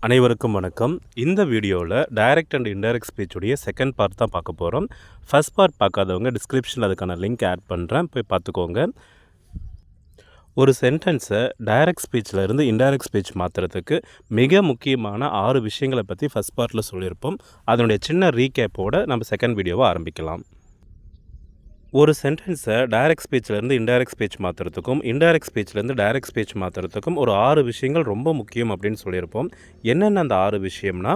அனைவருக்கும் வணக்கம். இந்த வீடியோவில் டைரக்ட் அண்ட் இன்டைரக்ட் ஸ்பீச்சுடைய செகண்ட் பார்ட் தான் பார்க்க போகிறோம். ஃபர்ஸ்ட் பார்ட் பார்க்காதவங்க டிஸ்கிரிப்ஷனில் அதுக்கான லிங்க் ஆட் பண்ணுறேன், போய் பார்த்துக்கோங்க. ஒரு சென்டென்ஸை டைரக்ட் ஸ்பீச்சில் இருந்து இன்டைரக்ட் ஸ்பீச் மாற்றுறதுக்கு மிக முக்கியமான 6 விஷயங்களை பற்றி ஃபர்ஸ்ட் பார்ட்டில் சொல்லியிருப்போம். அதனுடைய சின்ன ரீகேப்போடு நம்ம செகண்ட் வீடியோவை ஆரம்பிக்கலாம். ஒரு சென்டென்ஸை டைரக்ட் ஸ்பீச்சிலேருந்து இன்டைரக்ட் ஸ்பீச் மாற்றுறதுக்கும் இன்டைரக்ட் ஸ்பீச்லேருந்து டைரக்ட் ஸ்பீச் மாற்றுறதுக்கும் ஒரு 6 விஷயங்கள் ரொம்ப முக்கியம் அப்படின்னு சொல்லியிருப்போம். என்னென்ன அந்த 6 விஷயம்னா,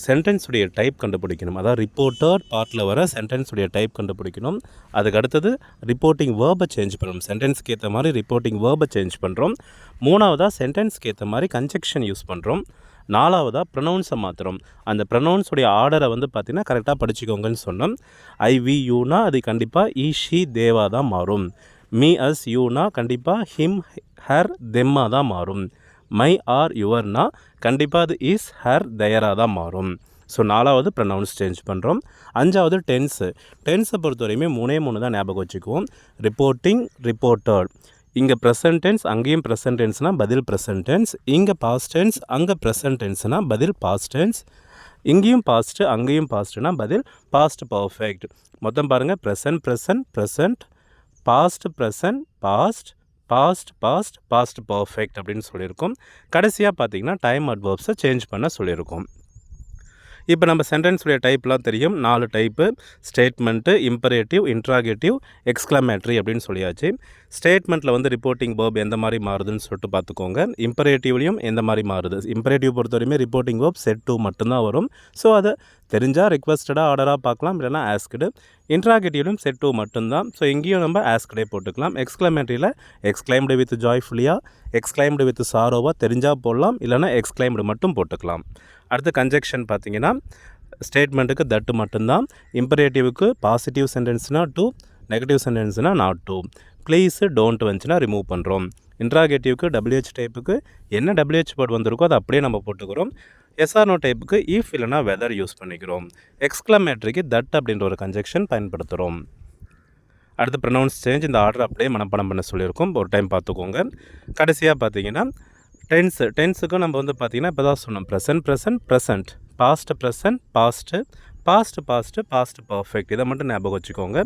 சென்டென்ஸுடைய டைப் கண்டுபிடிக்கணும். அதாவது ரிப்போர்ட்டட் பார்ட்டில் வர சென்டென்ஸுடைய டைப் கண்டுபிடிக்கணும். அதுக்கு அடுத்தது ரிப்போர்ட்டிங் வேர்பை சேஞ்ச் பண்ணணும். சென்டென்ஸ்க்கு ஏற்ற மாதிரி ரிப்போர்ட்டிங் வேர்பை சேஞ்ச் பண்ணுறோம். மூணாவதாக சென்டென்ஸ்க்கு ஏற்ற மாதிரி கன்ஜெக்ஷன் யூஸ் பண்ணுறோம். நாலாவதாக ப்ரொனவுன்ஸை மாற்றுறோம். அந்த ப்ரொனவுன்ஸுடைய ஆர்டரை பார்த்திங்கன்னா கரெக்டாக படிச்சுக்கோங்கன்னு சொன்னோம். ஐ வி யூனா அது கண்டிப்பாக ஈ ஷி தேவா தான் மாறும். மீ அஸ் யூனா கண்டிப்பாக ஹிம் ஹர் தெம்மா தான் மாறும். மை ஆர் யுவர்னா கண்டிப்பாக அது இஸ் ஹர் தயராக தான் மாறும். ஸோ நாலாவது ப்ரொனவுன்ஸ் சேஞ்ச் பண்ணுறோம். அஞ்சாவது டென்ஸை பொறுத்தவரையுமே 3 தான் ஞாபகம் வச்சுக்குவோம். Reporting, reported. இங்கே ப்ரெசன்ட் டென்ஸ், அங்கேயும் ப்ரெசன்ட் டென்ஸ்னால் பதில் ப்ரெசன்ட் டென்ஸ். இங்கே பாஸ்ட் டென்ஸ், அங்கே ப்ரெசன்ட் டென்ஸ்னால் பதில் பாஸ்ட் டென்ஸ். இங்கேயும் பாஸ்ட்டு, அங்கேயும் பாஸ்ட்டுனா பதில் பாஸ்ட் பர்ஃபெக்ட். மொத்தம் பாருங்கள், present present present, past present past, past past past perfect அப்படின்னு சொல்லியிருக்கோம். கடைசியாக பார்த்தீங்கன்னா டைம் அட்வர்ப்ஸை சேஞ்ச் பண்ண சொல்லியிருக்கோம். இப்போ நம்ம சென்டென்ஸுடைய டைப்லாம் தெரியும். 4 type: statement, imperative, interrogative, exclamatory அப்படின்னு சொல்லியாச்சு. ஸ்டேட்மெண்ட்டில் ரிப்போர்ட்டிங் வேர்ப் எந்த மாதிரி மாறுதுன்னு சொல்லிட்டு பார்த்துக்கோங்க. இம்பரேட்டிவ்லையும் எந்த மாதிரி மாறுது. இம்பரேட்டிவ் பொறுத்தவரையுமே ரிப்போர்ட்டிங் வேர்ப் செட் டு மட்டும்தான் வரும். ஸோ அதை தெரிஞ்சால் ரிக்வஸ்டடாக ஆர்டராக பார்க்கலாம், இல்லைனா ஆஸ்க்டு. இன்ட்ராகேட்டிவ்லையும் செட் டு மட்டும்தான். ஸோ இங்கேயும் நம்ம ஆஸ்க்டே போட்டுக்கலாம். எக்ஸ்க்ளமேட்ரியில் எக்ஸ்க்ளைம்டு வித் ஜாய்ஃபுல்லியாக, எக்ஸ்க்ளைம்டு வித் சாரோவாக தெரிஞ்சால் போடலாம், இல்லைனா எக்ஸ்க்ளைம்டு மட்டும் போட்டுக்கலாம். அடுத்து கன்ஜெக்ஷன் பார்த்தீங்கன்னா, ஸ்டேட்மெண்ட்டுக்கு தட்டு மட்டும்தான். இம்பரேட்டிவுக்கு பாசிட்டிவ் சென்டென்ஸ்னால் டு, நெகட்டிவ் சென்டென்ஸ்னால் நாட் டு. ப்ளீஸு, டோன்ட் வந்துச்சுன்னா ரிமூவ் பண்ணுறோம். இன்ட்ராகேட்டிவ்க்கு WH டைப்புக்கு என்ன WH வேர்ட் வந்திருக்கோ அதை அப்படியே நம்ம போட்டுக்கிறோம். SR/NO டைப்புக்கு இஃப் இல்லைனா வெதர் யூஸ் பண்ணிக்கிறோம். எக்ஸ்க்ளமேட்ரிக்கு தட் அப்படின்ற ஒரு கன்ஜெக்ஷன் பயன்படுத்துகிறோம். அடுத்து ப்ரொனவுன்ஸ் சேஞ்ச், இந்த ஆர்டர் அப்படியே மனப்பாடம் பண்ண சொல்லியிருக்கோம். ஒரு டைம் பார்த்துக்கோங்க. கடைசியாக பார்த்தீங்கன்னா டென்ஸுக்கும் நம்ம பார்த்திங்கன்னா இப்போ தான் சொன்னோம். Present, past present, past perfect. இதை மட்டும் ஞாபகம் வச்சுக்கோங்க.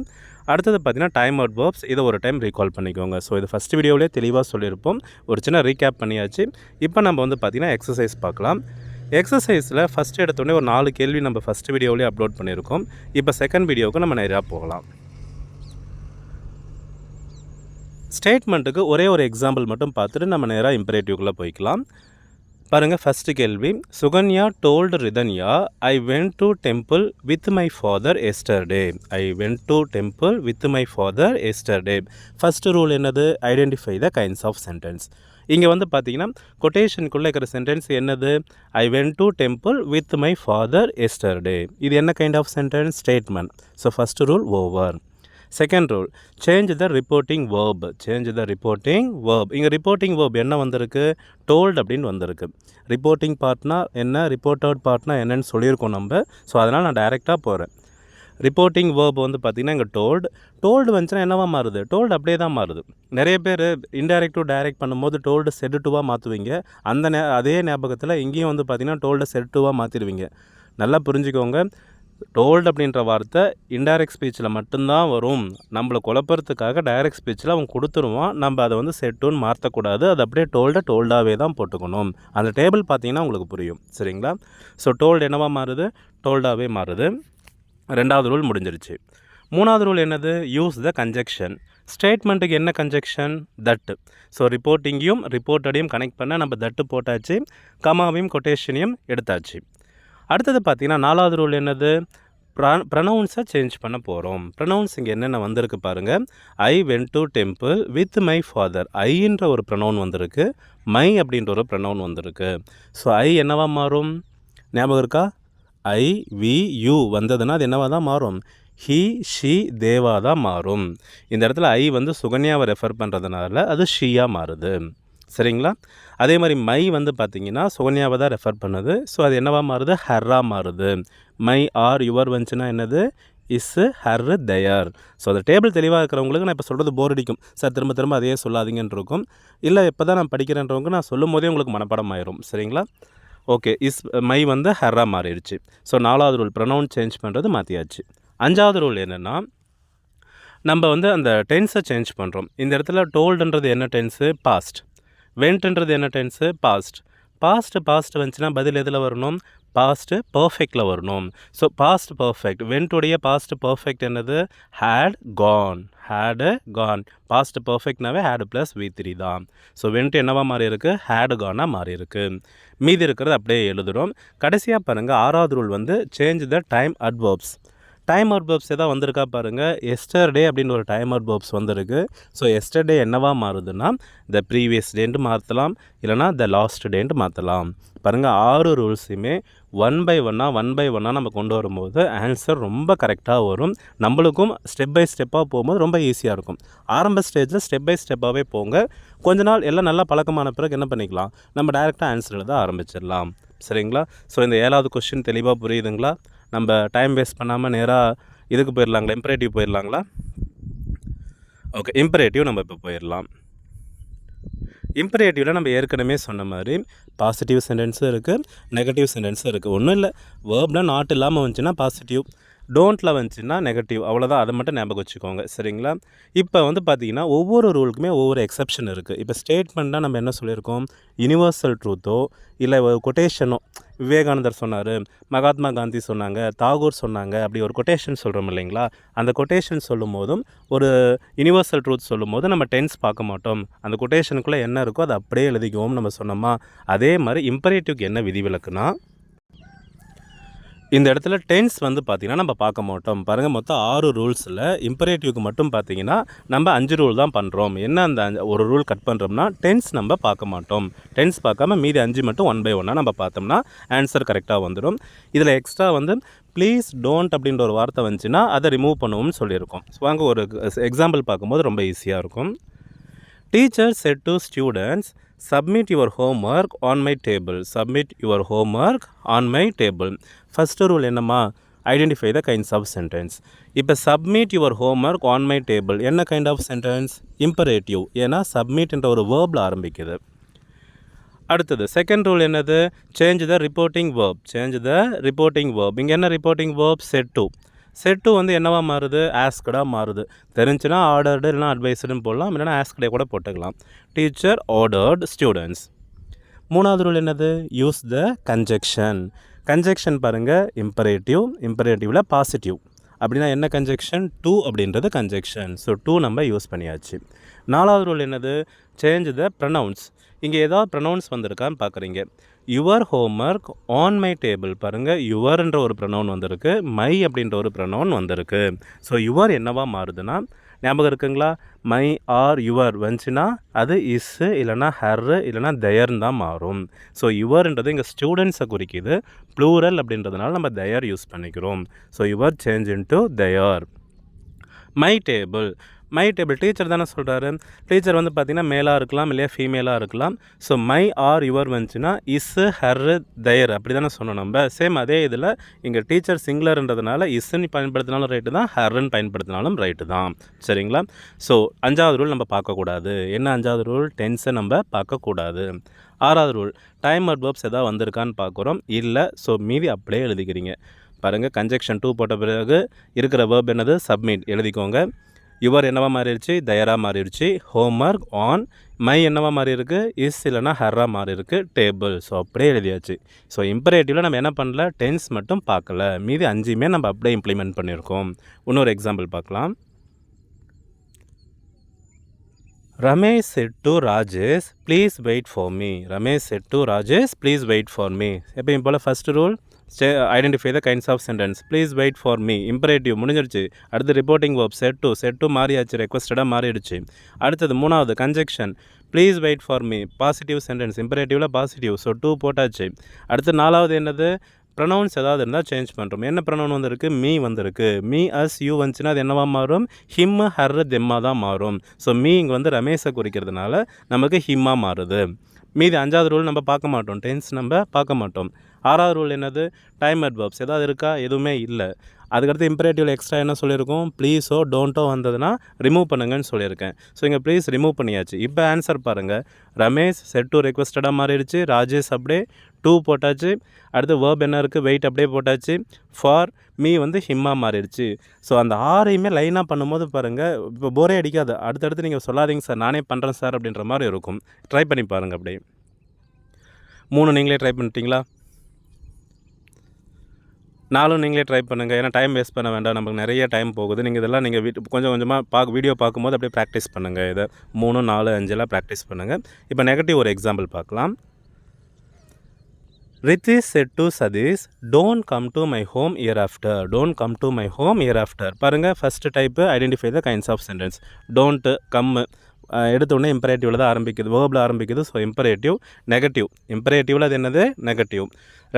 அடுத்தது பார்த்திங்கன்னா டைம் அட்வர்ப்ஸ். இதை ஒரு டைம் ரீகால் பண்ணிக்கோங்க. ஸோ இது ஃபஸ்ட் வீடியோவிலே தெளிவாக சொல்லியிருப்போம். ஒரு சின்ன ரீகேப் பண்ணியாச்சு. இப்போ நம்ம பார்த்திங்கன்னா எக்ஸசைஸ் பார்க்கலாம். எக்ஸசைஸில் ஃபஸ்ட்டு எடுத்தோடனே ஒரு 4 கேள்வி நம்ம ஃபஸ்ட் வீடியோவிலே அப்லோட் பண்ணியிருக்கோம். இப்போ செகண்ட் வீடியோவுக்கு நம்ம நேராக போகலாம். ஸ்டேட்மெண்ட்டுக்கு ஒரே ஒரு எக்ஸாம்பிள் மட்டும் பார்த்துட்டு நம்ம நேராக இம்பரேட்டிவ்குள்ளே போய்க்கலாம். பாருங்கள், ஃபஸ்ட்டு கேள்வி. Sukanya told Rithanya, I went to temple with my father yesterday. First rule என்னது? Identify the kinds of sentence. இங்கே பார்த்தீங்கன்னா கொட்டேஷனுக்குள்ளே இருக்கிற சென்டென்ஸ் என்னது? I went to temple with my father yesterday. இது என்ன kind of sentence? Statement. So first rule over. Second rule, change the reporting verb. இங்கே reporting verb என்ன வந்திருக்கு? டோல்டு அப்படின்னு வந்திருக்கு. ரிப்போர்ட்டிங் பார்ட்னா என்ன, ரிப்போர்ட்டட் பார்ட்னா என்னன்னு சொல்லியிருக்கோம் நம்ம. ஸோ அதனால் நான் டைரெக்டாக போகிறேன். ரிப்போர்ட்டிங் வேர்ப் பார்த்திங்கன்னா இங்கே டோல்டு வந்துச்சுன்னா என்னவா மாறுது? டோல்டு அப்படியே தான் மாறுது. நிறைய பேர் இன்டைரக்ட் டு டைரக்ட் பண்ணும்போது டோல்டு செட் டுவாக மாற்றுவீங்க. அதே ஞாபகத்தில் இங்கேயும் பார்த்திங்கன்னா டோல்டு செட் டுவாக மாற்றிடுவீங்க. நல்லா புரிஞ்சுக்கோங்க. டோல்டு அப்படின்ற வார்த்தை இன்டைரக்ட் ஸ்பீச்சில் மட்டும்தான் வரும். நம்மளை குழப்பறதுக்காக டைரக்ட் ஸ்பீச்சில் அவன் கொடுத்துருவான். நம்ம அதை செட்டுன்னு மாற்றக்கூடாது. அது அப்படியே டோல்டாகவே தான் போட்டுக்கணும். அந்த டேபிள் பார்த்தீங்கன்னா உங்களுக்கு புரியும். சரிங்களா? ஸோ டோல்டு என்னவா மாறுது? டோல்டாகவே மாறுது. 2வது ரூல் முடிஞ்சிருச்சு. 3வது ரூல் என்னது? Use the conjunction. ஸ்டேட்மெண்ட்டுக்கு என்ன கன்ஜெக்ஷன்? தட்டு. ஸோ ரிப்போர்ட்டிங்கையும் ரிப்போர்ட்டடையும் கனெக்ட் பண்ண நம்ம தட்டு போட்டாச்சு. கமாவையும் கொட்டேஷனையும் எடுத்தாச்சு. அடுத்தது பார்த்திங்கன்னா 4வது ரூல் என்னது? ப்ரொனவுன்ஸை சேஞ்ச் பண்ண போகிறோம். ப்ரொனவுன்ஸ் இங்கே என்னென்ன வந்திருக்கு பாருங்கள். I went to temple with my father. ஐன்ற ஒரு ப்ரொனவுன் வந்திருக்கு. மை அப்படின்ற ஒரு ப்ரொனவுன் வந்திருக்கு. ஸோ ஐ என்னவா மாறும்? ஞாபகம் இருக்கா? ஐ வி யூ வந்ததுன்னா அது என்னவா தான் மாறும்? ஹி ஷி தேவா தான் மாறும். இந்த இடத்துல ஐ சுகன்யாவை ரெஃபர் பண்ணுறதுனால அது ஷியாக மாறுது. சரிங்களா? அதே மாதிரி மை பார்த்திங்கன்னா சுகன்யாவை தான் ரெஃபர் பண்ணுது. ஸோ அது என்னவா மாறுது? ஹர்ராக மாறுது. மை ஆர் யுவர் வந்துச்சுன்னா என்னது? Is her their. ஸோ அந்த டேபிள் தெளிவாக இருக்கிறவங்களுக்கு நான் இப்போ சொல்கிறது போர் அடிக்கும். சார் திரும்ப திரும்ப அதையே சொல்லாதீங்கன்னு இருக்கும். இல்லை இப்போ தான் நான் படிக்கிறேன்றவங்க நான் சொல்லும் போதே உங்களுக்கு மனப்பாடம் ஆயிரும். சரிங்களா? ஓகே இஸ் மை வந்து ஹர்ராக மாறிடுச்சு. ஸோ 4வது ரூல் ப்ரொனவுன் சேஞ்ச் பண்ணுறது மாற்றியாச்சு. 5வது ரூல் என்னென்னா நம்ம வந்து அந்த டென்ஸை சேஞ்ச் பண்ணுறோம். இந்த இடத்துல டோல்டுன்றது என்ன டென்ஸு? பாஸ்ட். வென்ட்ன்றது என்ன டென்ஸு? பாஸ்ட். பாஸ்ட் வந்துச்சுன்னா பதில் எதில் வரணும்? பாஸ்ட்டு பர்ஃபெக்டில் வரணும். So past perfect. வென்ட்டுடைய பாஸ்ட் பர்ஃபெக்ட் என்னது? Had gone. பாஸ்ட் பர்ஃபெக்ட்னாவே ஹேடு ப்ளஸ் V3 தான். ஸோ வென்ட்டு என்னவா மாறி இருக்குது? ஹேடு கானாக மாறி இருக்குது. மீதி இருக்கிறது அப்படியே எழுதுகிறோம். கடைசியாக பாருங்கள் 6வது ரூல் வந்து change the time adverbs. Time adverbs எதாவது வந்திருக்கா பாருங்கள். எஸ்டர்டே அப்படின்னு ஒரு டைம் அட்வர்ப்ஸ் வந்திருக்கு. ஸோ எஸ்டர்டே என்னவா மாறுதுன்னா த ப்ரீவியஸ் டேன்ட்டு மாற்றலாம், இல்லைனா த லாஸ்ட் டேன்ட்டு மாற்றலாம். பாருங்கள் 6 ரூல்ஸுமே ஒன் பை ஒன்னாக நம்ம கொண்டு வரும்போது ஆன்சர் ரொம்ப கரெக்டாக வரும். நம்மளுக்கும் ஸ்டெப் பை ஸ்டெப்பாக போகும்போது ரொம்ப ஈஸியாக இருக்கும். ஆரம்ப ஸ்டேஜில் ஸ்டெப் பை ஸ்டெப்பாகவே போங்க. கொஞ்ச நாள் எல்லாம் நல்லா பழக்கமான பிறகு என்ன பண்ணிக்கலாம், நம்ம டைரெக்டாக ஆன்சர் எழுத ஆரம்பிச்சிடலாம். சரிங்களா? ஸோ இந்த 7வது கொஸ்டின் தெளிவாக புரியுதுங்களா? நம்ம டைம் வேஸ்ட் பண்ணாமல் நேராக இதுக்கு போயிடலாங்களா? இம்பரேட்டிவ் போயிடலாங்களா? ஓகே, இம்பரேட்டிவ் நம்ம இப்போ போயிடலாம். இம்பரேட்டிவில் நம்ம ஏற்கனவே சொன்ன மாதிரி பாசிட்டிவ் சென்டென்ஸும் இருக்குது, நெகட்டிவ் சென்டென்ஸும் இருக்குது. ஒன்றும் இல்லை, வேர்ப்னால் நாட் இல்லாமல் வந்துச்சுன்னா பாசிட்டிவ், டோன்ட்டில் வந்துச்சுன்னா நெகட்டிவ். அவ்வளோதான், அதை மட்டும் ஞாபகம் வச்சுக்கோங்க. சரிங்களா? இப்போ வந்து பார்த்திங்கன்னா ஒவ்வொரு ரூலுக்குமே ஒவ்வொரு எக்ஸப்ஷன் இருக்குது. இப்போ ஸ்டேட்மெண்ட்டாக நம்ம என்ன சொல்லியிருக்கோம்? யுனிவர்சல் ட்ரூத்தோ இல்லை ஒரு கொட்டேஷனோ, விவேகானந்தர் சொன்னார், மகாத்மா காந்தி சொன்னாங்க, தாகூர் சொன்னாங்க, அப்படி ஒரு கொட்டேஷன் சொல்கிறோம் இல்லைங்களா? அந்த கொட்டேஷன் சொல்லும் போதும் ஒரு யுனிவர்சல் ட்ரூத் சொல்லும் போது நம்ம டென்ஸ் பார்க்க மாட்டோம். அந்த கொட்டேஷனுக்குள்ளே என்ன இருக்கோ அதை அப்படியே எழுதிக்குவோம் நம்ம சொன்னோமா? அதே மாதிரி இம்பரேட்டிவ்க்கு என்ன விதிவிலக்குனா, இந்த இடத்துல டென்ஸ் வந்து பார்த்திங்கன்னா நம்ம பார்க்க மாட்டோம். பாருங்கள், மொத்தம் 6 ரூல்ஸில் இம்பரேட்டிவ்க்கு மட்டும் பார்த்திங்கன்னா நம்ம 5 ரூல் தான் பண்ணுறோம். என்ன அந்த ஒரு ரூல் கட் பண்ணுறோம்னா டென்ஸ் நம்ம பார்க்க மாட்டோம். டென்ஸ் பார்க்காம மீதி 5 மட்டும் ஒன் பை ஒன்னாக நம்ம பார்த்தோம்னா ஆன்சர் கரெக்டாக வந்துடும். இதில் எக்ஸ்ட்ரா வந்து ப்ளீஸ் டோன்ட் அப்படின்ற ஒரு வார்த்தை வந்துச்சுன்னா அதை ரிமூவ் பண்ணுவோம்னு சொல்லியிருக்கோம். ஸோ வாங்க ஒரு எக்ஸாம்பிள் பார்க்கும்போது ரொம்ப ஈஸியாக இருக்கும். Teacher set to students, submit your homework on my table. Submit your homework on my table. First rule என்னமா? Identify the kinds of sentence. இப்போ submit your homework on my table என்ன kind of sentence? Imperative. ஏன்னா submit என்ற ஒரு waybill ஆரம்பிக்குது. அடுத்தது second rule என்னது? Change the reporting verb. Change the reporting verb. இங்கே என்ன reporting verb? Set to. Set வந்து என்னவா மாறுது? ஆஸ்கடாக மாறுது. தெரிஞ்சுன்னா ஆர்டர்டு இல்லைனா அட்வைஸ்டுன்னு போடலாம், இல்லைனா ஆஸ்கடே கூட போட்டுக்கலாம். Teacher ordered students. 3வது ரூல் என்னது? Use the conjunction. கன்ஜெக்ஷன் பாருங்கள், இம்பரேட்டிவில் பாசிட்டிவ் அப்படின்னா என்ன கன்ஜெக்ஷன்? டூ அப்படின்றது கன்ஜெக்ஷன். ஸோ டூ நம்ம யூஸ் பண்ணியாச்சு. 4வது ரூல் என்னது? Change the pronouns. இங்கே ஏதாவது ப்ரனவுன்ஸ் வந்திருக்கான்னு பார்க்குறீங்க. Your homework on my table. பாருங்கள், யுவர்ன்ற ஒரு ப்ரனவுன் வந்திருக்கு, மை அப்படின்ற ஒரு ப்ரனவுன் வந்திருக்கு. ஸோ யுவர் என்னவா மாறுதுன்னா, ஞாபகம் இருக்குங்களா? மை ஆர் யுவர் வந்துச்சுன்னா அது இஸ்ஸு இல்லைனா ஹர்ரு இல்லைனா தயர்னு தான் மாறும். ஸோ யுவர்ன்றது இங்கே ஸ்டூடெண்ட்ஸை குறிக்குது, ப்ளூரல் அப்படின்றதுனால நம்ம தயர் யூஸ் பண்ணிக்கிறோம். So your change into their. My table. My table teacher தானே சொல்கிறாரு. டீச்சர் வந்து பார்த்திங்கன்னா மேலாக இருக்கலாம், இல்லையா ஃபீமேலாக இருக்கலாம். ஸோ மை ஆர் யுவர் வந்துச்சுன்னா இஸ்ஸு ஹர்ரு தயர் அப்படி தானே சொன்னோம் நம்ம. சேம் அதே இதில் இங்கே டீச்சர் சிங்குலர்ன்றதுனால இஸ்ஸுன்னு பயன்படுத்தினாலும் ரைட்டு தான், ஹர்ருன்னு பயன்படுத்தினாலும் ரைட்டு தான். சரிங்களா? ஸோ 5வது ரூல் நம்ம பார்க்கக்கூடாது. என்ன 5வது ரூல்? டென்ஸை நம்ம பார்க்கக்கூடாது. 6வது ரூல் டைம் அட்வர்ப்ஸ் எதாவது வந்திருக்கான்னு பார்க்குறோம். இல்லை. ஸோ மீதி அப்படியே எழுதிக்கிறீங்க. பாருங்கள், கன்ஜெக்ஷன் 2 போட்ட பிறகு இருக்கிற வேர்ப் என்னது? சப்மிட் எழுதிக்கோங்க. யுவர் என்னவா மாறிடுச்சு? தயராக மாறிடுச்சு. Homework on. மை என்னவா மாறி இருக்குது? இஸ் இல்லைனா ஹர்ராக மாறி இருக்குது. டேபிள். ஸோ அப்படியே எழுதியாச்சு. ஸோ இம்பரேட்டிவில் நம்ம என்ன பண்ணல? டென்ஸ் மட்டும் பார்க்கல, மீதி 5மே நம்ம அப்படியே இம்ப்ளிமெண்ட் பண்ணியிருக்கோம். இன்னொரு எக்ஸாம்பிள் பார்க்கலாம். Ramesh said to Rajesh, please wait for me. Ramesh said to Rajesh, please wait for me. எப்பயும் போல் first rule identify the kinds of sentence. Please wait for me imperative முடிஞ்சிருச்சு. அடுத்து ரிப்போர்ட்டிங் வேர்ப் செட் டு மாறியாச்சு, ரெக்வஸ்டடாக மாறிடுச்சு. அடுத்தது 3வது conjunction please wait for me positive sentence, இம்பரேட்டிவில் பாசிட்டிவ். ஸோ 2 போட்டாச்சு. அடுத்து 4வது என்னது? ப்ரொனவுன்ஸ் ஏதாவது இருந்தால் சேஞ்ச் பண்ணுறோம். என்ன ப்ரொனவுன் வந்திருக்கு? மீ வந்திருக்கு. மீ அஸ் யூ வந்துச்சுன்னா அது என்னவா மாறும்? ஹிம் ஹர் தெம்மா தான் மாறும். ஸோ மீ இங்கே வந்து ரமேஷை குறிக்கிறதுனால நமக்கு ஹிம்மா மாறுது. மீதி 5வது ரூல் நம்ம பார்க்க மாட்டோம், டென்ஸ் நம்ம பார்க்க மாட்டோம். 6வது ரூல் என்னது? டைம் அட்வர்ப்ஸ் ஏதாவது இருக்கா? எதுவுமே இல்லை. அதுக்கடுத்து இம்பரேட்டிவில் எக்ஸ்ட்ரா என்ன சொல்லியிருக்கோம்? ப்ளீஸோ டோன்ட்டோ வந்ததுன்னா ரிமூவ் பண்ணுங்கன்னு சொல்லியிருக்கேன். ஸோ இங்கே ப்ளீஸ் ரிமூவ் பண்ணியாச்சு. இப்போ ஆன்சர் பாருங்கள். ரமேஷ் செட் டு ரெக்வஸ்டடாக மாறிடுச்சு, ராஜேஷ் அப்படியே டூ போட்டாச்சு. அடுத்து வேர்ப் என்ன இருக்குது, வெயிட் அப்படியே போட்டாச்சு. ஃபார் மீ வந்து ஹிம்மா மாறிடுச்சு. ஸோ அந்த ஆறையுமே லைனாக பண்ணும்போது பாருங்கள், இப்போ போரே அடிக்காது. அடுத்தடுத்து நீங்கள் சொல்லாதீங்க சார், நானே பண்ணுறேன் சார் அப்படின்ற மாதிரி இருக்கும். ட்ரை பண்ணி பாருங்கள். அப்படியே 3 நீங்களே ட்ரை பண்ணிட்டீங்களா? 4 நீங்களே ட்ரை பண்ணுங்கள். ஏன்னா டைம் வேஸ்ட் பண்ண வேண்டாம், நமக்கு நிறைய டைம் போகுது. நீங்கள் இதெல்லாம் நீங்கள் கொஞ்சம் கொஞ்சமாக வீடியோ பார்க்கும்போது அப்படியே ப்ராக்டிஸ் பண்ணுங்கள். இதை 3, 4, 5 ப்ராக்டிஸ் பண்ணுங்கள். இப்போ நெகட்டிவ் ஒரு எக்ஸாம்பிள் பார்க்கலாம். Ritesh said to Sadish, don't come to my home hereafter. Don't come to my home hereafter. பாருங்கள், first type identify the kinds of sentence. Don't come எடுத்தோடனே இம்பரேட்டிவில் தான் ஆரம்பிக்குது, வேர்பில் ஆரம்பிக்குது. So imperative. நெகட்டிவ், இம்பரேட்டிவில் அது என்னது, நெகட்டிவ்.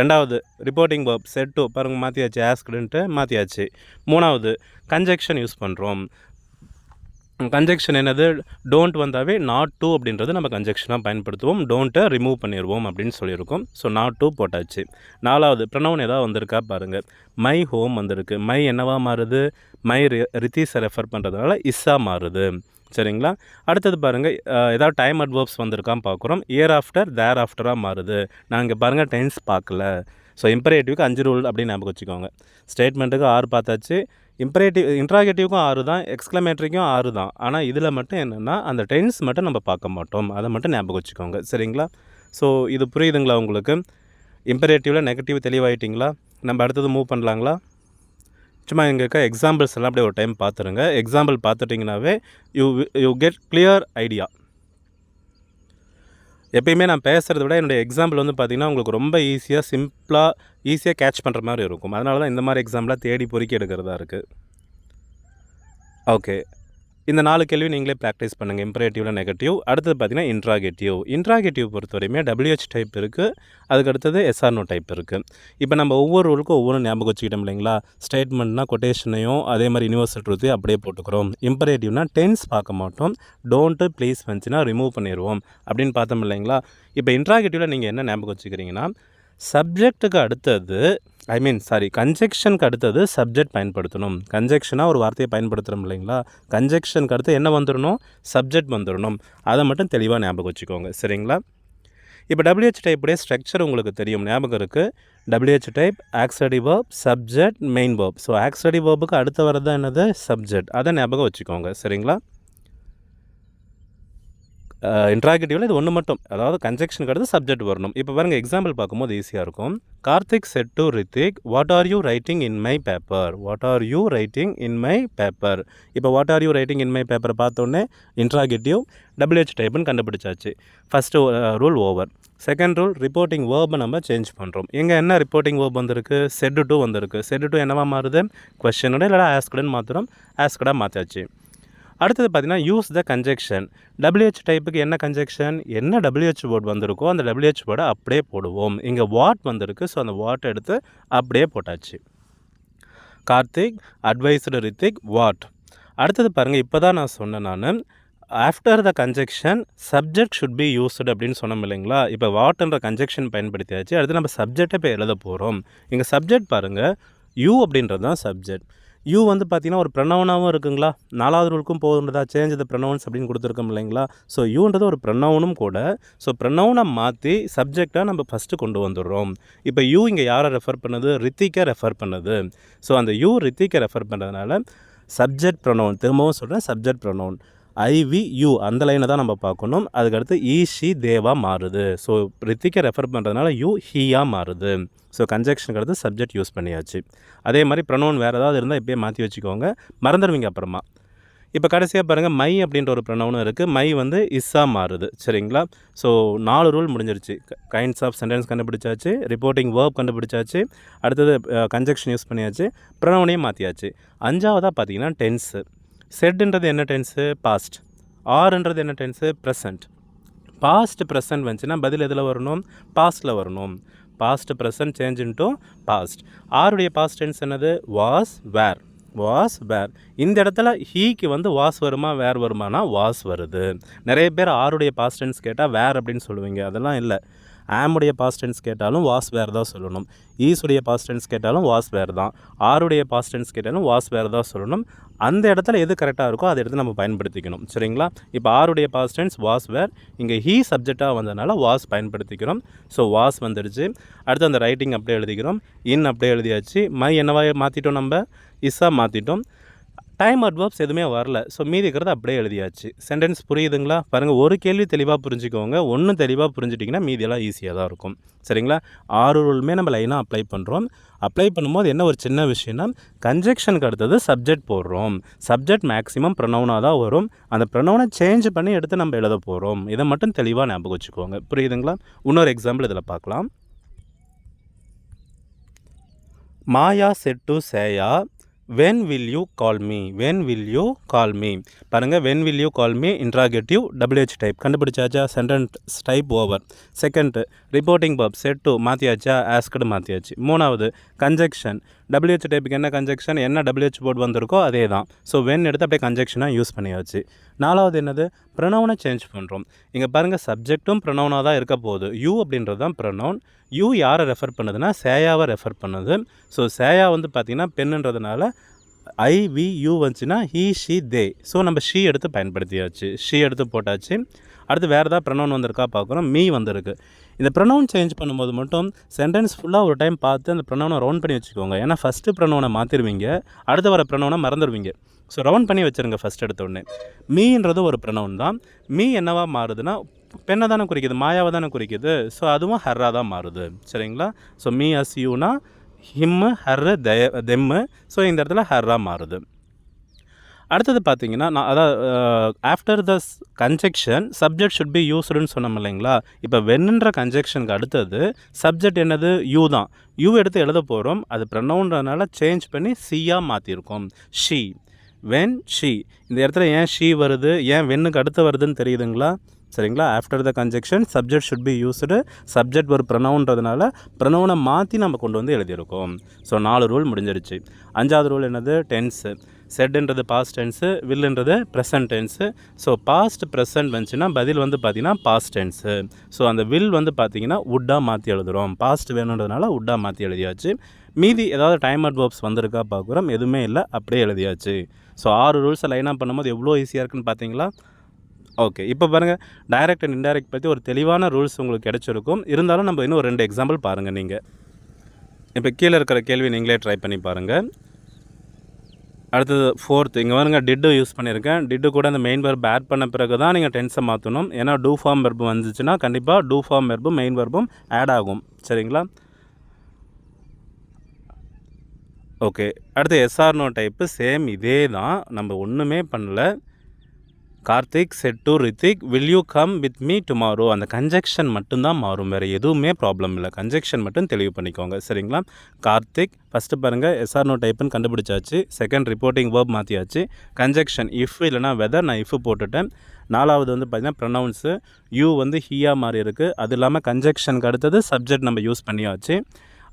ரெண்டாவது ரிப்போர்ட்டிங் வேர்ப் செட் டு, பாருங்கள் மாற்றியாச்சு, ஆஸ்க்டுன்ட்டு மாற்றியாச்சு. மூணாவது கன்ஜெக்ஷன் யூஸ் பண்ணுறோம். கன்ஜெக்ஷன் என்னது, டோன்ட் வந்தாவே நாட் டூ அப்படின்றது நம்ம கன்ஜெக்ஷனாக பயன்படுத்துவோம். டோன்ட்டை ரிமூவ் பண்ணிடுவோம் அப்படின்னு சொல்லியிருக்கோம். ஸோ நாட் டூ போட்டாச்சு. நாலாவது ப்ரொனவுன் ஏதாவது வந்திருக்கா பாருங்கள். மை ஹோம் வந்திருக்கு. மை என்னவா மாறுது, மை ரித்தீஸை ரெஃபர் பண்ணுறதுனால இஸ்ஸா மாறுது. சரிங்களா? அடுத்தது பாருங்கள், ஏதாவது டைம் அட்வர்ப்ஸ் வந்திருக்கான்னு பார்க்குறோம். இயர் ஆஃப்டர், தேர் ஆஃப்டராக மாறுது. நான் இங்கே பாருங்கள் டென்ஸ் பார்க்கல. ஸோ இம்பரேட்டிவ்க்கு 5 ரூல் அப்படின்னு ஞாபகம் வச்சுக்கோங்க. ஸ்டேட்மெண்ட்டுக்கு 6 பார்த்தாச்சு. இன்ட்ராகேட்டிவ்க்கும் 6 தான், எக்ஸ்க்ளமேட்டரிக்கும் 6 தான். ஆனால் இதில் மட்டும் என்னென்னா அந்த டென்ஸ் மட்டும் நம்ம பார்க்க மாட்டோம். அதை மட்டும் ஞாபகம் வச்சுக்கோங்க. சரிங்களா? ஸோ இது புரியுதுங்களா உங்களுக்கு? இம்பரேட்டிவில் நெகட்டிவ் தெளிவாயிட்டிங்களா? நம்ம அடுத்தது மூவ் பண்ணலாங்களா? சும்மா இங்கே இருக்க எக்ஸாம்பிள்ஸ் எல்லாம் அப்படியே ஒரு டைம் பார்த்துருங்க. எக்ஸாம்பிள் பார்த்துட்டிங்கனாவே யூ கெட் கிளியர் ஐடியா. எப்பயுமே நான் பேசுகிறத விட என்னுடைய எக்ஸாம்பிள் வந்து பார்த்திங்கன்னா உங்களுக்கு ரொம்ப ஈஸியாக கேட்ச் பண்ணுற மாதிரி இருக்கும். அதனால தான் இந்த மாதிரி எக்ஸாம்பிளாக தேடி பொறுக்கி எடுக்கிறதா இருக்குது. ஓகே, இந்த 4 கேள்வி நீங்களே ப்ராக்டிஸ் பண்ணுங்கள். இம்பரேட்டிவில் நெகட்டிவ். அடுத்தது பார்த்திங்கன்னா இன்ட்ராகேட்டிவ் பொறுத்தவரையுமே WH டைப் இருக்குது, அதுக்கு அடுத்தது SR/NO டைப் இருக்குது. இப்போ நம்ம ஒவ்வொரு ரூலுக்கும் ஒவ்வொரு ஞாபகம் வச்சுக்கிட்டோம் இல்லைங்களா? ஸ்டேட்மெண்ட்னா கொட்டேஷனையும் அதே மாதிரி யூனிவர்சல் ட்ரூத்தையும் அப்படியே போட்டுக்கிறோம். இம்பரேட்டிவ்னா டென்ஸ் பார்க்க மாட்டோம். டோன்ட்டு ப்ளீஸ் வந்துச்சுன்னா ரிமூவ் பண்ணிடுவோம் அப்படின்னு பார்த்தோம் இல்லைங்களா? இப்போ இன்ட்ராகேட்டிவில் நீங்கள் என்ன ஞாபகம் வச்சுக்கிறீங்கன்னா, சப்ஜெக்ட்டுக்கு அடுத்தது கன்ஜெக்ஷனுக்கு அடுத்தது சப்ஜெக்ட் பயன்படுத்தணும். கன்ஜெக்ஷனாக ஒரு வார்த்தையை பயன்படுத்துகிறோம் இல்லைங்களா? கன்ஜெக்ஷனுக்கு அடுத்து என்ன வந்துடணும், சப்ஜெக்ட் வந்துடணும். அதை மட்டும் தெளிவாக ஞாபகம் வச்சுக்கோங்க. சரிங்களா? இப்போ WH டைப்புடைய ஸ்ட்ரக்சர் உங்களுக்கு தெரியும், ஞாபகம் இருக்குது. WH type auxiliary verb, subject, main verb. So auxiliary வேர்புக்கு அடுத்து வரது என்னது, சப்ஜெக்ட். அதை ஞாபகம் வச்சுக்கோங்க. சரிங்களா? இன்ட்ராகேட்டிவில் இது ஒன்று மட்டும், அதாவது கன்ஜெக்ஷனுக்கு அடுத்து சப்ஜெக்ட் வரணும். இப்போ பாருங்கள், எக்ஸாம்பிள் பார்க்கும்போது ஈஸியாக இருக்கும். Karthik said to Rithik, what are you writing in my paper. What are you writing in my paper. இப்போ what are you writing in my பேப்பரை பார்த்தோன்னே இன்ட்ராகேட்டிவ் WH டைப்புன்னு கண்டுபிடிச்சாச்சு. First rule over. Second rule, reporting வேர்பை நம்ம சேஞ்ச் பண்ணுறோம். இங்கே என்ன ரிப்போர்ட்டிங் வேர்ப் வந்திருக்கு, செட் டு வந்திருக்கு. செட் டு என்னவா மாறுது, கொஸ்டினோட இல்லைனா ஆஸ்க்டுன்னு மாற்றுறோம். ஆஸ்க்டாக மாற்றாச்சு. அடுத்தது பார்த்திங்கன்னா யூஸ் த கன்ஜெக்ஷன். WH டைப்புக்கு என்ன கன்ஜெக்ஷன், என்ன WH வேர்ட் வந்திருக்கோ அந்த WH வேர்டை அப்படியே போடுவோம். இங்கே வாட் வந்திருக்கு, ஸோ அந்த வாட்டை எடுத்து அப்படியே போட்டாச்சு. Karthik advised Hrithik what. அடுத்தது பாருங்கள், இப்போ தான் நான் சொன்னேன், after the conjunction subject should be used அப்படின்னு சொன்னோம் இல்லைங்களா? இப்போ வாட்ன்ற கன்ஜெக்ஷன் பயன்படுத்தியாச்சு. அடுத்து நம்ம சப்ஜெக்டை இப்போ எழுத போகிறோம். இங்கே சப்ஜெக்ட் பாருங்கள், யூ அப்படின்றது தான் சப்ஜெக்ட். யூ வந்து பார்த்திங்கன்னா ஒரு ப்ரொனவுனாகவும் இருக்குங்களா? 4வது ரூலுக்கும் போகுன்றதா, சேஞ்ச் த ப்ரொனவுன்ஸ் அப்படின்னு கொடுத்துருக்கோம் இல்லைங்களா? ஸோ யூன்றது ஒரு ப்ரொனவுனும் கூட. ஸோ ப்ரொனவுனை மாற்றி சப்ஜெக்டாக நம்ம ஃபஸ்ட்டு கொண்டு வந்துடுறோம். இப்போ யூ இங்கே யாரை ரெஃபர் பண்ணுது, ரித்திக்கை ரெஃபர் பண்ணுது. ஸோ அந்த யூ ரித்திக்கை ரெஃபர் பண்ணுறதுனால சப்ஜெக்ட் ப்ரொனவுன், திரும்பவும் சொல்கிறேன், சப்ஜெக்ட் ப்ரொனவுன் IVU அந்த லைனை தான் நம்ம பார்க்கணும். அதுக்கடுத்து ஈஷி தேவா மாறுது. ஸோ ரித்திக்கை ரெஃபர் பண்ணுறதுனால யூ ஹீயாக மாறுது. ஸோ கன்ஜெக்ஷனுக்கு அடுத்து சப்ஜெக்ட் யூஸ் பண்ணியாச்சு. அதே மாதிரி ப்ரொனவுன் வேறு ஏதாவது இருந்தால் இப்போயே மாற்றி வச்சுக்கோங்க, மறந்துடுவீங்க அப்புறமா. இப்போ கடைசியாக பாருங்கள், மை அப்படின்ற ஒரு ப்ரொனவுனும் இருக்குது. மை வந்து இஸ்ஸா மாறுது. சரிங்களா? ஸோ 4 ரூல் முடிஞ்சிருச்சு. கைண்ட்ஸ் ஆஃப் சென்டென்ஸ் கண்டுபிடிச்சாச்சு, ரிப்போர்ட்டிங் வேர்ப் கண்டுபிடிச்சாச்சு, அடுத்தது கன்ஜெக்ஷன் யூஸ் பண்ணியாச்சு, ப்ரொனவுனையும் மாற்றியாச்சு. 5வதாக பார்த்தீங்கன்னா டென்ஸு. செட்ன்றது என்ன டென்ஸு, பாஸ்ட். ஆர்ன்றது என்ன டென்ஸு, ப்ரெசன்ட். பாஸ்ட் ப்ரெசன்ட் வந்துச்சுன்னா பதில் எதில் வரணும், பாஸ்ட்டில் வரணும். Past present change into past. ஆருடைய பாஸ்ட் டென்ஸ் என்னது, வாஸ் வேர். Was were. இந்த இடத்துல ஹீக்கு வந்து வாஸ் வருமா வேர் வருமானா வாஸ் வருது. நிறைய பேர் ஆருடைய பாஸ்ட் டென்ஸ் கேட்டால் வேர் அப்படின்னு சொல்லுவீங்க. அதெல்லாம் இல்லை. ஆமுடைய பாஸ்ட் டென்ஸ் கேட்டாலும் வாஸ் வேர் தான் சொல்லணும். ஈஸுடைய பாஸ்ட் டென்ஸ் கேட்டாலும் வாஸ் வேர் தான். ஆருடைய பாஸ்ட் டென்ஸ் கேட்டாலும் வாஸ் வேர் தான் சொல்லணும். அந்த இடத்துல எது கரெக்டாக இருக்கோ அதை எடுத்து நம்ம பயன்படுத்திக்கணும். சரிங்களா? இப்போ ஆருடைய பாஸ்ட் டென்ஸ் வாஸ் வேர், இங்கே ஹீ சப்ஜெக்டாக வந்ததுனால வாஸ் பயன்படுத்திக்கிறோம். ஸோ வாஸ் வந்துடுச்சு. அடுத்து அந்த ரைட்டிங் அப்படியே எழுதிக்கிறோம். இன் அப்படியே எழுதியாச்சு. மை என்னவா மாற்றிட்டோம், நம்ம இஸ்ஸாக மாற்றிட்டோம். டைம் அட்வர்ப்ஸ் எதுவுமே வரல. ஸோ மீதி இருக்கிறது அப்படியே எழுதியாச்சு. சென்டென்ஸ் புரியுதுங்களா? பாருங்கள், ஒரு கேள்வி தெளிவாக புரிஞ்சுக்கோங்க. ஒன்று தெளிவாக புரிஞ்சிட்டிங்கன்னா மீதியெல்லாம் ஈஸியாக தான் இருக்கும். சரிங்களா? 6 ரூலுமே நம்ம லைனாக அப்ளை பண்ணுறோம். அப்ளை பண்ணும்போது என்ன ஒரு சின்ன விஷயம்னா, கன்ஜெக்ஷனுக்கு அடுத்தது சப்ஜெக்ட் போடுறோம். சப்ஜெக்ட் மேக்ஸிமம் ப்ரொனவுனாக தான் வரும். அந்த ப்ரொனவுனை சேஞ்ச் பண்ணி எடுத்து நம்ம எழுத போகிறோம். இதை மட்டும் தெளிவாக ஞாபகம் வச்சுக்கோங்க. புரியுதுங்களா? இன்னொரு எக்ஸாம்பிள் இதில் பார்க்கலாம். Maya said to Seya, when will you call me? when will you call me? பாருங்கள், when will you call me interrogative WH type கண்டுபிடிச்சாச்சா? Sentence type over. Second reporting verb said to மாற்றியாச்சா? ஆஸ்க்டு மாற்றியாச்சு. மூணாவது கன்ஜெக்ஷன் WH டைப்புக்கு என்ன conjunction, என்ன WH board வந்திருக்கோ அதே தான். ஸோ வென் எடுத்து அப்படியே கன்ஜெக்ஷனாக யூஸ் பண்ணியாச்சு. நாலாவது என்னது, ப்ரொனவுனை சேஞ்ச் பண்ணுறோம். இங்கே பாருங்கள், சப்ஜெக்ட்டும் ப்ரொனவுனாக தான் இருக்க போகுது. யூ அப்படின்றது தான் ப்ரொனவுன். யூ யாரை ரெஃபர் பண்ணுதுன்னா சேயாவை ரெஃபர் பண்ணுது. ஸோ சேயா வந்து பார்த்திங்கன்னா பெண்ணுன்றதுனால ஐ வி யூ வந்துச்சுன்னா ஹீ ஷி தே. ஸோ நம்ம ஷீ எடுத்து பயன்படுத்தியாச்சு. ஷீ எடுத்து போட்டாச்சு. அடுத்து வேறு ஏதாவது ப்ரொனவுன் வந்திருக்கா பார்க்குறோம். மீ வந்திருக்கு. இந்த ப்ரொனவுன் சேஞ்ச் பண்ணும்போது மட்டும் சென்டென்ஸ் ஃபுல்லாக ஒரு டைம் பார்த்து அந்த ப்ரொனவுனை ரவுண்ட் பண்ணி வச்சுக்கோங்க. ஏன்னா ஃபஸ்ட்டு ப்ரொனவுனை மாற்றிடுவீங்க, அடுத்து வர ப்ரொனவுனை மறந்துடுவீங்க. ஸோ ரவுண்ட் பண்ணி வச்சுருங்க ஃபஸ்ட் எடுத்த உடனே. மீன்றது ஒரு ப்ரொனவுன் தான். மீ என்னவா மாறுதுன்னா பெண்ணை தானே குறிக்குது, மாயாவை தானே குறிக்குது. ஸோ அதுவும் ஹர்ராக தான் மாறுது. சரிங்களா? ஸோ மீ அஸ் யூனா ஹிம்மு ஹர்ரு தெம்மு. ஸோ இந்த இடத்துல ஹர்ராக மாறுது. அடுத்தது பார்த்தீங்கன்னா, நான் அதாவது after the conjunction subject should be யூஸ்டுன்னு சொன்னோம் இல்லைங்களா? இப்போ வென்னுன்ற கன்ஜெக்ஷனுக்கு அடுத்தது சப்ஜெக்ட் என்னது, யூ தான். யூ எடுத்து எழுத போகிறோம். அது ப்ரொனவுன்றதுனால சேஞ்ச் பண்ணி சியாக மாற்றிருக்கோம். She, when she. இந்த இடத்துல ஏன் ஷீ வருது, ஏன் வென்னுக்கு அடுத்து வருதுன்னு தெரியுதுங்களா? சரிங்களா? After the conjunction subject should be used. Subject ஒரு ப்ரொனவுன்றதுனால ப்ரொனவுனை மாற்றி நம்ம கொண்டு வந்து எழுதியிருக்கோம். ஸோ 4 ரூல் முடிஞ்சிருச்சு. 5வது ரூல் என்னது, டென்ஸு. செட்ன்றது பாஸ்ட் டென்ஸு, வில்லுன்றது present tense. So past present வந்துச்சுன்னா பதில் வந்து பார்த்திங்கன்னா பாஸ்ட் டென்ஸு. ஸோ அந்த வில் வந்து பார்த்திங்கன்னா வுட்டாக மாற்றி எழுதுகிறோம். பாஸ்ட் வேணுன்றதுனால வுட்டாக மாற்றி எழுதியாச்சு. மீதி ஏதாவது டைம் அட்வர்ப்ஸ் வந்திருக்கா பார்க்குறோம். எதுவுமே இல்லை, அப்படியே எழுதியாச்சு. ஸோ 6 ரூல்ஸை லைனாக பண்ணும்போது எவ்வளோ ஈஸியாக இருக்குன்னு பார்த்தீங்களா? ஓகே, இப்போ பாருங்கள், டைரக்ட் அண்ட் இன்டைரக்ட் பற்றி ஒரு தெளிவான ரூல்ஸ் உங்களுக்கு கிடச்சிருக்கும். இருந்தாலும் நம்ம இன்னும் 2 எக்ஸாம்பிள் பாருங்கள். நீங்கள் இப்போ கீழே இருக்கிற கேள்வி நீங்களே ட்ரை பண்ணி பாருங்கள். அடுத்தது 4th, இங்கே பாருங்க, டிட்டு யூஸ் பண்ணியிருக்கேன். டிட்டு கூட அந்த மெயின் வெர்ப் ஆட் பண்ண பிறகு தான் நீங்கள் டென்ஸை மாற்றணும். ஏன்னா டூ ஃபார்ம் வெர்பு வந்துச்சுன்னா கண்டிப்பாக டூ ஃபார்ம் வெர்பும் மெயின் வெர்பும் ஆட் ஆகும். சரிங்களா? ஓகே, அடுத்து எஸ்ஆர்னோ டைப்பு சேம் இதே தான், நம்ம ஒன்றுமே பண்ணல. Karthik said to Hrithik, will you come with me tomorrow. அந்த கன்ஜெக்ஷன் மட்டும்தான் மாறும், வேறு எதுவுமே ப்ராப்ளம் இல்லை. கன்ஜெக்ஷன் மட்டும் தெளிவு பண்ணிக்கோங்க. சரிங்களா? கார்த்திக் ஃபஸ்ட்டு பாருங்கள், எஸ்ஆர்னோ டைப்புன்னு கண்டுபிடிச்சாச்சு. செகண்ட் ரிப்போர்ட்டிங் வேர்ப் மாற்றியாச்சு. கன்ஜெக்ஷன் இஃப் இல்லைனா வெதர், நான் இஃப் போட்டுட்டேன். 4வது வந்து பார்த்திங்கன்னா ப்ரொனவுன்ஸு, யூ வந்து ஹீயா மாறி இருக்குது. அது இல்லாமல் கன்ஜெக்ஷனுக்கு அடுத்தது சப்ஜெக்ட் நம்ம யூஸ் பண்ணியாச்சு.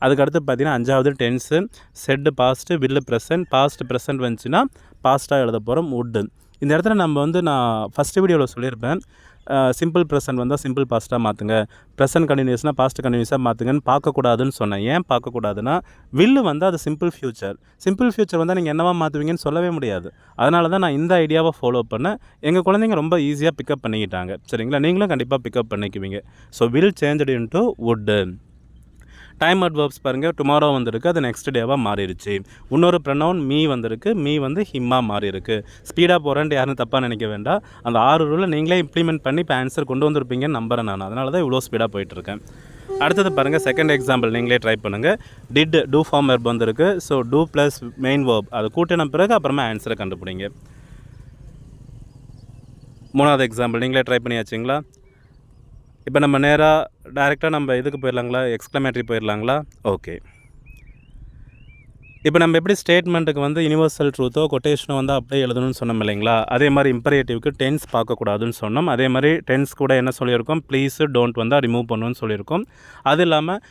அதுக்கடுத்து பார்த்திங்கன்னா 5வது டென்ஸு, செட்டு பாஸ்ட்டு, வில்லு ப்ரெசன்ட். பாஸ்ட் ப்ரெசன்ட் வந்துச்சுன்னா பாஸ்ட்டாக எழுத போகிறோம், வுட்டு. இந்த இடத்துல நம்ம வந்து நான் ஃபஸ்ட்டு வீடியோவில் சொல்லியிருப்பேன், சிம்பிள் ப்ரெசன்ட் வந்தால் சிம்பிள் பாஸ்ட்டாக மாற்றுங்க, ப்ரெசன்ட் கண்டினியூஸ்னால் பாஸ்ட் கண்டினியூஸாக மாற்றுங்கன்னு பார்க்கக்கூடாதுன்னு சொன்னேன். ஏன் பார்க்கக்கூடாதுன்னா, வில்லு வந்து அது சிம்பிள் ஃப்யூச்சர். சிம்பிள் ஃப்யூச்சர் வந்தால் நீங்கள் என்னவா மாற்றுவீங்கன்னு சொல்லவே முடியாது. அதனால தான் நான் இந்த ஐடியாவை ஃபாலோ பண்ணேன். எங்கள் குழந்தைங்க ரொம்ப ஈஸியாக பிக்கப் பண்ணிக்கிட்டாங்க. சரிங்களா? நீங்களும் கண்டிப்பாக பிக்கப் பண்ணிக்குவீங்க. So will changed into would. Time adverbs பாருங்கள், டுமாரோ வந்திருக்கு, அது நெக்ஸ்ட் டேவாக மாறிடுச்சு. இன்னொரு ப்ரொனவுன் மீ வந்திருக்கு, மீ வந்து ஹிம்மா மாறி இருக்குது. ஸ்பீடாக போகிறேன்ட்டு யாரும் தப்பாக நினைக்க வேண்டாம். அந்த 6 ரூலை நீங்களே இம்ப்ளிமெண்ட் பண்ணி இப்போ ஆன்சர் கொண்டு வந்திருப்பீங்கன்னு நம்புறேன் நான். அதனால தான் இவ்வளோ ஸ்பீடாக போயிட்டுருக்கேன். அடுத்தது பாருங்கள், செகண்ட் எக்ஸாம்பிள் நீங்களே ட்ரை பண்ணுங்கள். டிட் டூ ஃபார்ம் வெர்ப் வந்திருக்கு. So do plus main verb அதை கூட்டின பிறகு அப்புறமா ஆன்சரை கண்டுபிடிங்க. 3வது எக்ஸாம்பிள் நீங்களே ட்ரை பண்ணியாச்சுங்களா? இப்போ நம்ம நேராக டைரெக்டாக நம்ம இதுக்கு போயிடலாங்களா, எக்ஸ்க்ளமேட்டரி போயிடலாங்களா? ஓகே, இப்போ நம்ம எப்படி ஸ்டேட்மெண்ட்டுக்கு வந்து யூனிவர்சல் ட்ரூத்தோ கொட்டேஷனோ வந்து அப்படியே எழுதணும்னு சொன்னோம் இல்லைங்களா? அதே மாதிரி இம்பரேட்டிவ்க்கு டென்ஸ் பார்க்கக்கூடாதுன்னு சொன்னோம். அதே மாதிரி டென்ஸ் கூட என்ன சொல்லியிருக்கோம், ப்ளீஸு டோன்ட் வந்தால் ரிமூவ் பண்ணணும்னு சொல்லியிருக்கோம். அது இல்லாமல்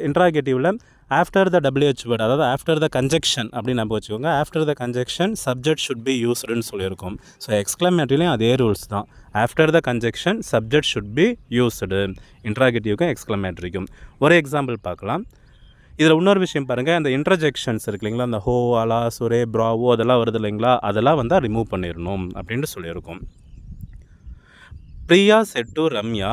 இன்ட்ராகேட்டிவில் ஆஃப்டர் த WH வேர்ட், அதாவது ஆஃப்டர் த கன்ஜெக்ஷன் அப்படின்னு நம்ம வச்சுக்கோங்க. After the conjunction subject should be யூஸ்டுன்னு சொல்லியிருக்கோம். ஸோ எக்ஸ்க்ளமேட்டரிலையும் அதே ரூல்ஸ் தான். After the conjunction subject should be used, இன்ட்ராகேட்டிவ்க்கும் எக்ஸ்க்ளமேட்டரிக்கும். ஒரு எக்ஸாம்பிள் பார்க்கலாம். இதில் இன்னொரு விஷயம் பாருங்கள், அந்த இன்டர்ஜெக்ஷன்ஸ் இருக்கு இல்லைங்களா, அந்த ஹோ, அலா, சுரே, ப்ராவோ அதெல்லாம் வருது இல்லைங்களா, அதெல்லாம் வந்து ரிமூவ் பண்ணிடணும் அப்படின்ட்டு சொல்லியிருக்கோம். Priya said to Ramya,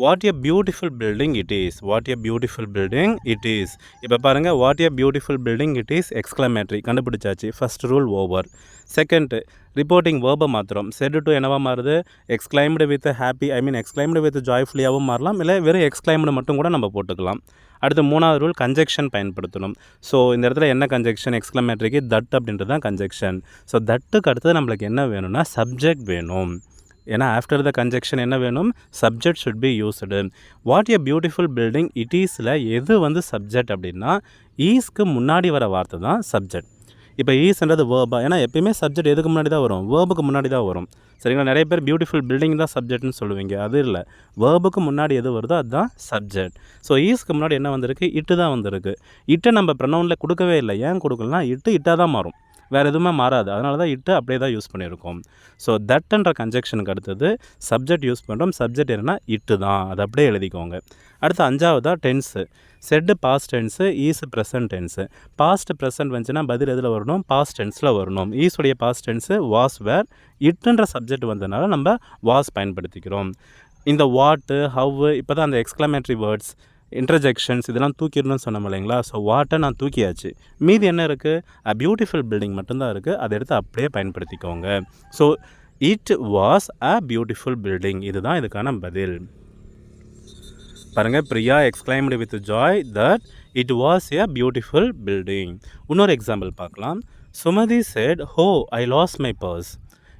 what a beautiful building it is. What a beautiful building it is. இப்போ பாருங்கள், what a beautiful building it is exclamatory கண்டுபிடிச்சாச்சு. First rule over. Second reporting வேர்பை மாத்திரம். செட் டு என்னவா மாறுது, exclaimed with happy, exclaimed with ஜாய்ஃபுல்லியாகவும் மாறலாம், இல்லை வெறும் எக்ஸ்க்ளைம்டு மட்டும் கூட நம்ம போட்டுக்கலாம். அடுத்து மூணாவது ரூல் கன்ஜெக்ஷன் பயன்படுத்தணும். ஸோ இந்த இடத்துல என்ன கன்ஜெக்ஷன், எக்ஸ்க்ளமேட்டரிக்கு தட் அப்படின்றது தான் கன்ஜெக்ஷன். ஸோ தட்டுக்கு அடுத்தது நம்மளுக்கு என்ன வேணும்னா சப்ஜெக்ட் வேணும். ஏன்னா ஆஃப்டர் த கன்ஜெக்ஷன் என்ன வேணும், subject should be used. What a beautiful building it ஈஸில் எது வந்து சப்ஜெக்ட் அப்படின்னா ஈஸ்க்கு முன்னாடி வர வார்த்தை தான் சப்ஜெக்ட். இப்போ ஈஸ்ன்றது வேர்பா, ஏன்னா எப்பயுமே சப்ஜெக்ட் எதுக்கு முன்னாடி தான் வரும், வேர்புக்கு முன்னாடி தான் வரும். சரிங்களா, நிறைய பேர் பியூட்டிஃபுல் பில்டிங் தான் சப்ஜெக்ட்னு சொல்லுவீங்க, அது இல்லை. வேர்புக்கு முன்னாடி எது வருதோ அதுதான் சப்ஜெக்ட். ஸோ ஈஸ்க்கு முன்னாடி என்ன வந்திருக்கு, இட்டு தான் வந்திருக்கு. இட்டை நம்ம ப்ரொனவுனில் கொடுக்கவே இல்லை. ஏன் கொடுக்கலனா இட்டாக தான் மாறும், வேறு எதுவுமே மாறாது. அதனால தான் இட்டு அப்படியே தான் யூஸ் பண்ணியிருக்கோம். ஸோ தட்ன்ற கன்ஜெக்ஷனுக்கு அடுத்தது சப்ஜெக்ட் யூஸ் பண்ணுறோம். சப்ஜெக்ட் என்னென்னா இட்டு தான், அது அப்படியே எழுதிக்கோங்க. அடுத்து அஞ்சாவதாக tense. Said past tense, is present tense. Past present வந்துச்சுன்னா பதில் எதில் வரணும், பாஸ்ட் டென்ஸில் வரணும். ஈஸுடைய பாஸ்ட் டென்ஸு வாஸ், வேர். இட்டுன்ற சப்ஜெக்ட் வந்ததுனால நம்ம வாஸ் பயன்படுத்திக்கிறோம். இந்த வாட்டு, ஹவ்வு, இப்போ தான் அந்த எக்ஸ்க்ளமேட்டரி வேர்ட்ஸ், இன்டர்ஜெக்ஷன்ஸ் இதெல்லாம் தூக்கிடணும்னு சொன்னோம் இல்லைங்களா. ஸோ வாட்டை நான் தூக்கியாச்சு. மீதி என்ன இருக்குது, பியூட்டிஃபுல் பில்டிங் மட்டும்தான் இருக்குது. அதை எடுத்து அப்படியே பயன்படுத்திக்கோங்க. So it was a beautiful building, இதுதான் இதுக்கான பதில். பாருங்கள், Priya எக்ஸ்க்ளைம்டு with Joy that it was a beautiful building. இன்னொரு எக்ஸாம்பிள் பார்க்கலாம். சுமதி செட், ஹோ ஐ லாஸ் மை பர்ஸ்.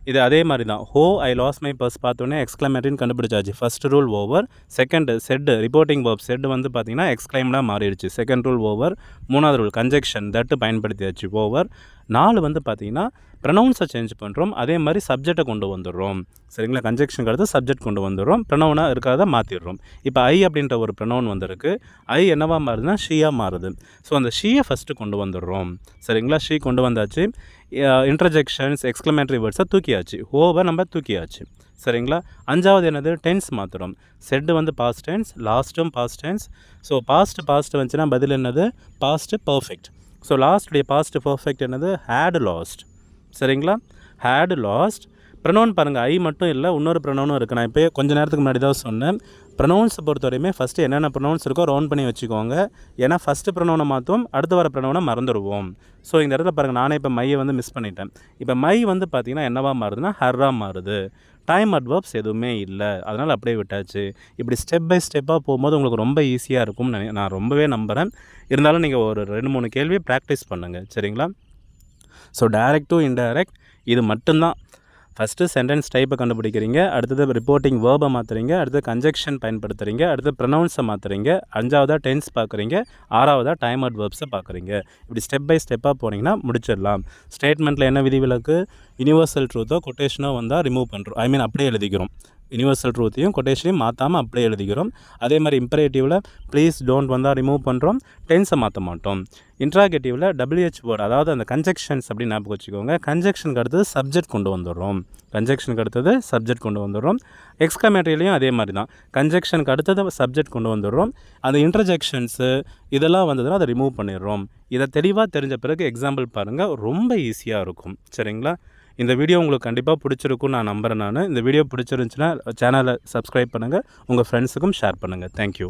இது அதே மாதிரி தான். ஹோ ஐ லாஸ் மை பர்ஸ் பார்த்தோன்னே எக்ஸ்க்ளமேட்டரின்னு கண்டுபிடிச்சாச்சு. First rule over. Second set reporting verb, set வந்து பார்த்திங்கன்னா எக்ஸ்க்ளைம்டாக மாறிடுச்சு. Second rule over. மூணாவது ரூல் கன்ஜெக்ஷன் தட்டு பயன்படுத்தியாச்சு, ஓவர். 4 வந்து பார்த்திங்கன்னா ப்ரொனவுன்ஸை சேஞ்ச் பண்ணுறோம், அதே மாதிரி சப்ஜெக்டை கொண்டு வந்துடுறோம். சரிங்களா, கன்ஜெக்ஷனுக்கு அடுத்து சப்ஜெக்ட் கொண்டு வந்துடுறோம், ப்ரொனவுனாக இருக்கிறத மாற்றிடுறோம். இப்போ ஐ அப்படின்ற ஒரு ப்ரொனவுன் வந்திருக்கு. ஐ என்னவா மாறுதுன்னா ஷீயாக மாறுது. ஸோ அந்த ஷீயை ஃபஸ்ட்டு கொண்டு வந்துடுறோம். சரிங்களா, ஷீ கொண்டு வந்தாச்சு. இன்டர்ஜெக்ஷன்ஸ், எக்ஸ்க்ளமேட்டரி வேர்ட்ஸை தூக்கியாச்சு, ஹோவை நம்ம தூக்கியாச்சு. சரிங்களா, அஞ்சாவது என்னது, டென்ஸ் மாத்திரம். செட்டு வந்து பாஸ்ட் டென்ஸ், லாஸ்ட்டும் பாஸ்ட் டென்ஸ். ஸோ பாஸ்ட் வந்துச்சுன்னா பதில் என்னது, பாஸ்ட் பர்ஃபெக்ட். ஸோ லாஸ்ட்டுடைய பாஸ்ட் பர்ஃபெக்ட் என்னது, ஹேட் லாஸ்ட். சரிங்களா, ஹேட் லாஸ்ட். ப்ரொனவுன் பாருங்கள், ஐ மட்டும் இல்லை, இன்னொரு ப்ரொனவுனும் இருக்குது. நான் இப்போ கொஞ்சம் நேரத்துக்கு முன்னாடி தான் சொன்னேன். ப்ரொனவுன்ஸை பொறுத்தவரையுமே ஃபஸ்ட்டு என்னென்ன ப்ரொனவுன்ஸ் இருக்கோ ரவுண்ட் பண்ணி வச்சுக்கோங்க. ஏன்னா ஃபஸ்ட்டு ப்ரொனவுனை மாற்றும், அடுத்து வர ப்ரொனவுனை மறந்துடுவோம். ஸோ இந்த இடத்துல பாருங்கள், நானே இப்போ மையை வந்து மிஸ் பண்ணிட்டேன். இப்போ மை வந்து பார்த்திங்கன்னா என்னவா மாறுதுன்னா ஹர்ரா மாறுது. டைம் அட்வர்ப்ஸ் எதுவுமே இல்லை, அதனால் அப்படியே விட்டாச்சு. இப்படி ஸ்டெப் பை ஸ்டெப்பாக போகும்போது உங்களுக்கு ரொம்ப ஈஸியாக இருக்கும்னு நான் ரொம்பவே நம்புகிறேன். இருந்தாலும் நீங்கள் ஒரு 2-3 கேள்வியை ப்ராக்டிஸ் பண்ணுங்கள். சரிங்களா, ஸோ டைரக்ட் டு இன்டைரக்ட் இது மட்டும்தான். ஃபஸ்ட்டு சென்டென்ஸ் டைப்பை கண்டுபிடிக்கிறீங்க, அடுத்தது ரிப்போர்ட்டிங் வேர்பை மாற்றுறீங்க, அடுத்தது கன்ஜெக்ஷன் பயன்படுத்துகிறீங்க, அடுத்து ப்ரொனவுன்ஸை மாற்றுறீங்க, அஞ்சாவதாக டென்ஸ் பார்க்குறீங்க, ஆறாவதாக டைம் அட்வர்ப்ஸை பார்க்குறீங்க. இப்படி ஸ்டெப் பை ஸ்டெப்பாக போனீங்கன்னா முடிச்சிடலாம். ஸ்டேட்மெண்ட்டில் என்ன விதிவிலக்கு, யுனிவர்சல் ட்ரூத்தோ கொட்டேஷனோ வந்தால் ரிமூவ் பண்ணுறோம், அப்படியே எழுதிக்கிறோம். யுனிவர்சல் ட்ரூத்தையும் கொட்டேஷனையும் மாற்றாமல் அப்படியே எழுதிக்கிறோம். அதே மாதிரி இம்பரேட்டிவில் ப்ளீஸ் டோன்ட் வந்தால் ரிமூவ் பண்ணுறோம், டென்ஸை மாற்ற மாட்டோம். இன்ட்ராகேட்டிவில் WH வேர்டு, அதாவது அந்த கன்ஜெக்ஷன்ஸ் அப்படின்னு ஞாபகம் வச்சுக்கோங்க. கன்ஜெக்ஷனுக்கு அடுத்தது சப்ஜெக்ட் கொண்டு வந்துடுறோம். எக்ஸ்க்ளமேட்டரிலையும் அதே மாதிரி தான். கன்ஜெக்ஷனுக்கு அடுத்தது சப்ஜெக்ட் கொண்டு வந்துடுறோம். அந்த இன்டர்ஜெக்ஷன்ஸு இதெல்லாம் வந்ததுன்னா அதை ரிமூவ் பண்ணிடுறோம். இதை தெளிவாக தெரிஞ்ச பிறகு எக்ஸாம்பிள் பாருங்கள், ரொம்ப ஈஸியாக இருக்கும். சரிங்களா, இந்த வீடியோ உங்களுக்கு கண்டிப்பாக பிடிச்சிருக்குன்னு நான் நம்புகிறேன். இந்த வீடியோ பிடிச்சிருந்துச்சுன்னா சேனலை சப்ஸ்கிரைப் பண்ணுங்கள், உங்கள் ஃப்ரெண்ட்ஸுக்கும் ஷேர் பண்ணுங்கள். தேங்க்யூ.